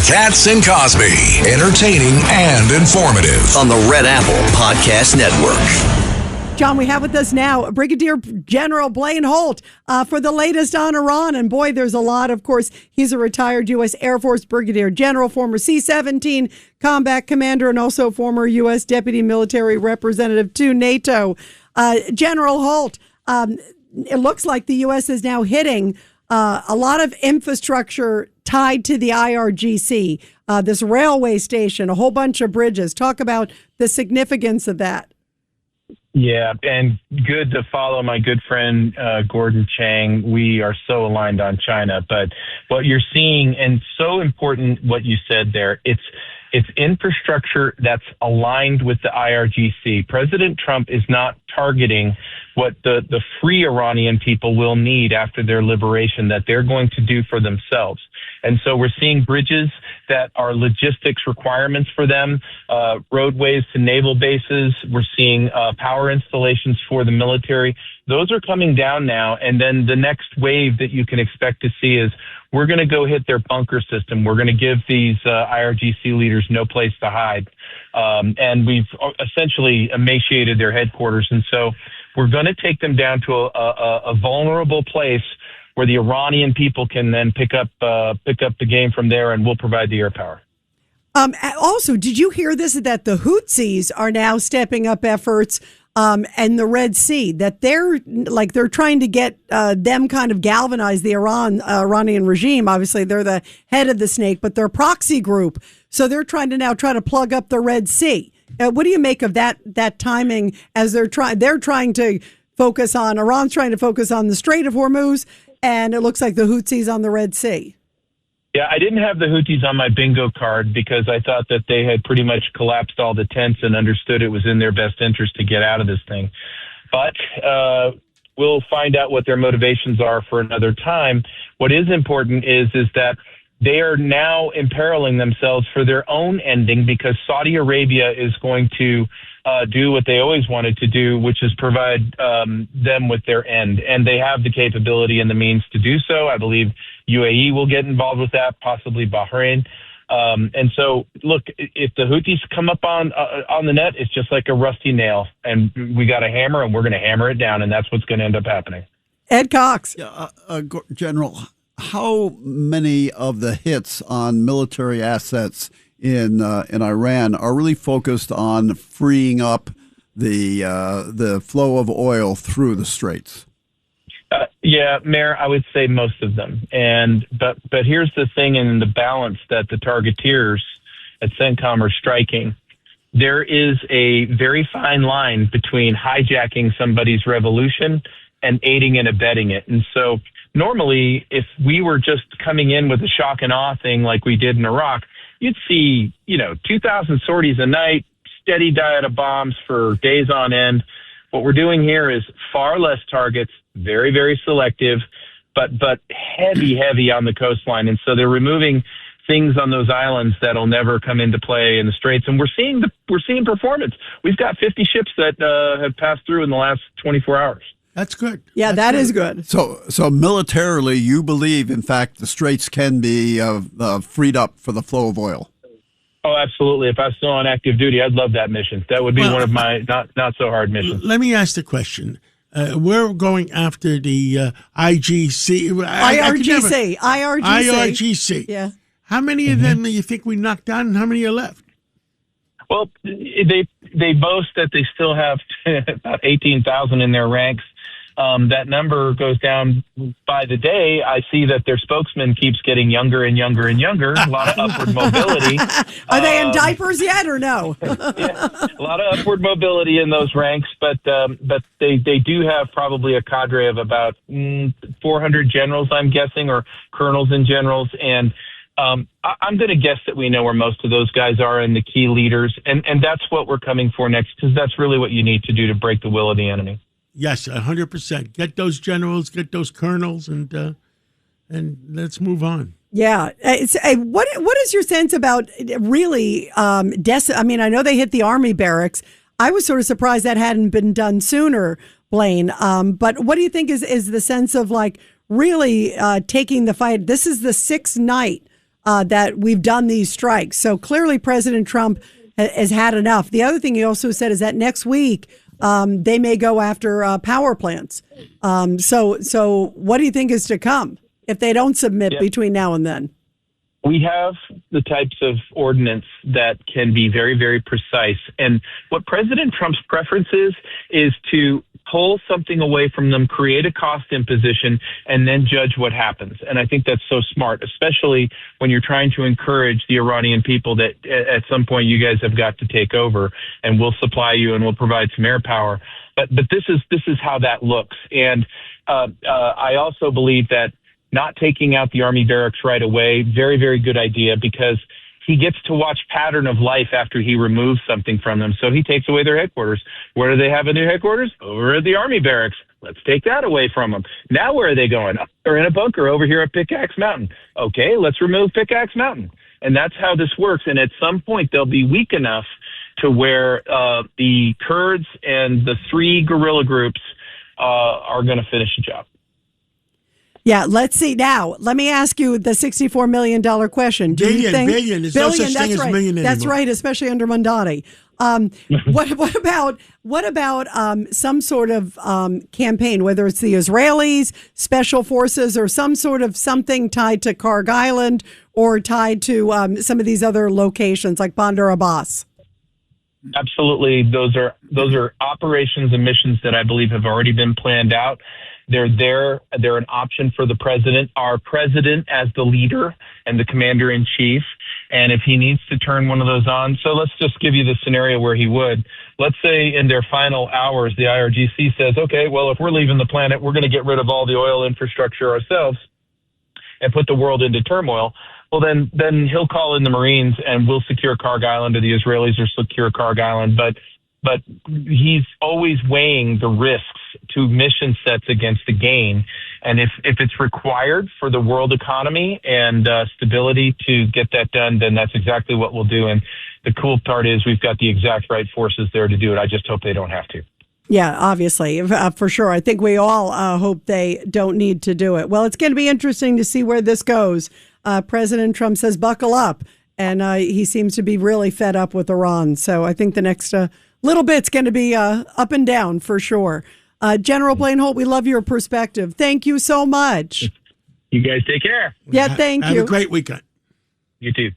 Katz and Cosby, entertaining and informative on the Red Apple Podcast Network. John, we have with us now Brigadier General Blaine Holt for the latest on Iran. And boy, there's a lot. Of course, he's a retired U.S. Air Force Brigadier General, former C-17 combat commander, and also former U.S. Deputy Military Representative to NATO. General Holt, it looks like the U.S. is now hitting a lot of infrastructure tied to the IRGC, this railway station, a whole bunch of bridges. Talk about the significance of that. Yeah, and good to follow my good friend Gordon Chang. We are so aligned on China, but what you're seeing, and so important what you said there, it's infrastructure that's aligned with the IRGC. President Trump is not targeting what the free Iranian people will need after their liberation, that they're going to do for themselves. And so we're seeing bridges that are logistics requirements for them, roadways to naval bases. We're seeing power installations for the military. Those are coming down now. And then the next wave that you can expect to see is we're going to go hit their bunker system. We're going to give these IRGC leaders no place to hide. And we've essentially emaciated their headquarters. And so we're going to take them down to a vulnerable place where the Iranian people can then pick up the game from there, and we'll provide the air power. Also, did you hear this, that the Houthis are now stepping up efforts and the Red Sea, that they're trying to get them kind of galvanize the Iranian regime. Obviously, they're the head of the snake, but they're a proxy group. So they're trying to plug up the Red Sea. What do you make of that timing as they're trying to focus on, Iran's trying to focus on the Strait of Hormuz, and it looks like the Houthis on the Red Sea? Yeah, I didn't have the Houthis on my bingo card because I thought that they had pretty much collapsed all the tents and understood it was in their best interest to get out of this thing. But we'll find out what their motivations are for another time. What is important is that they are now imperiling themselves for their own ending, because Saudi Arabia is going to do what they always wanted to do, which is provide them with their end. And they have the capability and the means to do so. I believe UAE will get involved with that, possibly Bahrain. And so, look, if the Houthis come up on the net, it's just like a rusty nail. And we got a hammer, and we're going to hammer it down, and that's what's going to end up happening. Ed Cox. Yeah, General, how many of the hits on military assets in Iran are really focused on freeing up the flow of oil through the straits? Yeah, Mayor, I would say most of them. But here's the thing, in the balance that the targeteers at CENTCOM are striking. There is a very fine line between hijacking somebody's revolution and aiding and abetting it. And so normally, if we were just coming in with a shock and awe thing like we did in Iraq, you'd see, 2,000 sorties a night, steady diet of bombs for days on end. What we're doing here is far less targets, very, very selective, but heavy on the coastline. And so they're removing things on those islands that'll never come into play in the Straits. And we're seeing performance. We've got 50 ships that have passed through in the last 24 hours. That's good. Yeah, that is good. So militarily, you believe, in fact, the Straits can be freed up for the flow of oil? Oh, absolutely. If I was still on active duty, I'd love that mission. That would be one of my not so hard missions. Let me ask the question. We're going after the IRGC. IRGC. Yeah. How many of them do you think we knocked down, and how many are left? Well, they boast that they still have about 18,000 in their ranks. That number goes down by the day. I see that their spokesman keeps getting younger and younger and younger. A lot of upward mobility. Are they in diapers yet or no? Yeah, a lot of upward mobility in those ranks, but they do have probably a cadre of about 400 generals, I'm guessing, or colonels and generals. And I'm going to guess that we know where most of those guys are and the key leaders. And that's what we're coming for next, because that's really what you need to do to break the will of the enemy. Yes, 100%. Get those generals, get those colonels, and let's move on. Yeah. What is your sense about really I mean, I know they hit the Army barracks. I was sort of surprised that hadn't been done sooner, Blaine. But what do you think is the sense of like really taking the fight? This is the sixth night that we've done these strikes. So clearly President Trump has had enough. The other thing he also said is that next week they may go after power plants. So what do you think is to come if they don't submit between now and then? We have the types of ordinance that can be very, very precise. And what President Trump's preference is to pull something away from them, create a cost imposition, and then judge what happens. And I think that's so smart, especially when you're trying to encourage the Iranian people that at some point you guys have got to take over, and we'll supply you and we'll provide some air power. But this is how that looks. And I also believe that not taking out the Army barracks right away, very, very good idea, because he gets to watch pattern of life after he removes something from them. So he takes away their headquarters. Where do they have a new headquarters? Over at the Army barracks. Let's take that away from them. Now where are they going? They're in a bunker over here at Pickaxe Mountain. Okay, let's remove Pickaxe Mountain. And that's how this works. And at some point, they'll be weak enough to where the Kurds and the three guerrilla groups are going to finish the job. Yeah, let's see. Now, let me ask you the $64 million question. Do you think billion. There's no such thing as million anymore. That's right, especially under Mondani. What about some sort of campaign, whether it's the Israelis, special forces, or some sort of something tied to Karg Island or tied to some of these other locations like Bandar Abbas? Absolutely. Those are operations and missions that I believe have already been planned out. They're there. They're an option for the president, our president as the leader and the commander in chief. And if he needs to turn one of those on, so let's just give you the scenario where he would. Let's say in their final hours, the IRGC says, okay, well, if we're leaving the planet, we're going to get rid of all the oil infrastructure ourselves and put the world into turmoil. Well, then he'll call in the Marines and we'll secure Karg Island, or the Israelis will secure Karg Island. But he's always weighing the risks to mission sets against the gain. And if it's required for the world economy and stability to get that done, then that's exactly what we'll do. And the cool part is we've got the exact right forces there to do it. I just hope they don't have to. Yeah, obviously, for sure. I think we all hope they don't need to do it. Well, it's going to be interesting to see where this goes. President Trump says buckle up, and he seems to be really fed up with Iran. So I think the next little bit's going to be up and down for sure. General Blaine Holt, we love your perspective. Thank you so much. You guys take care. Yeah, thank you. Have a great weekend. You too.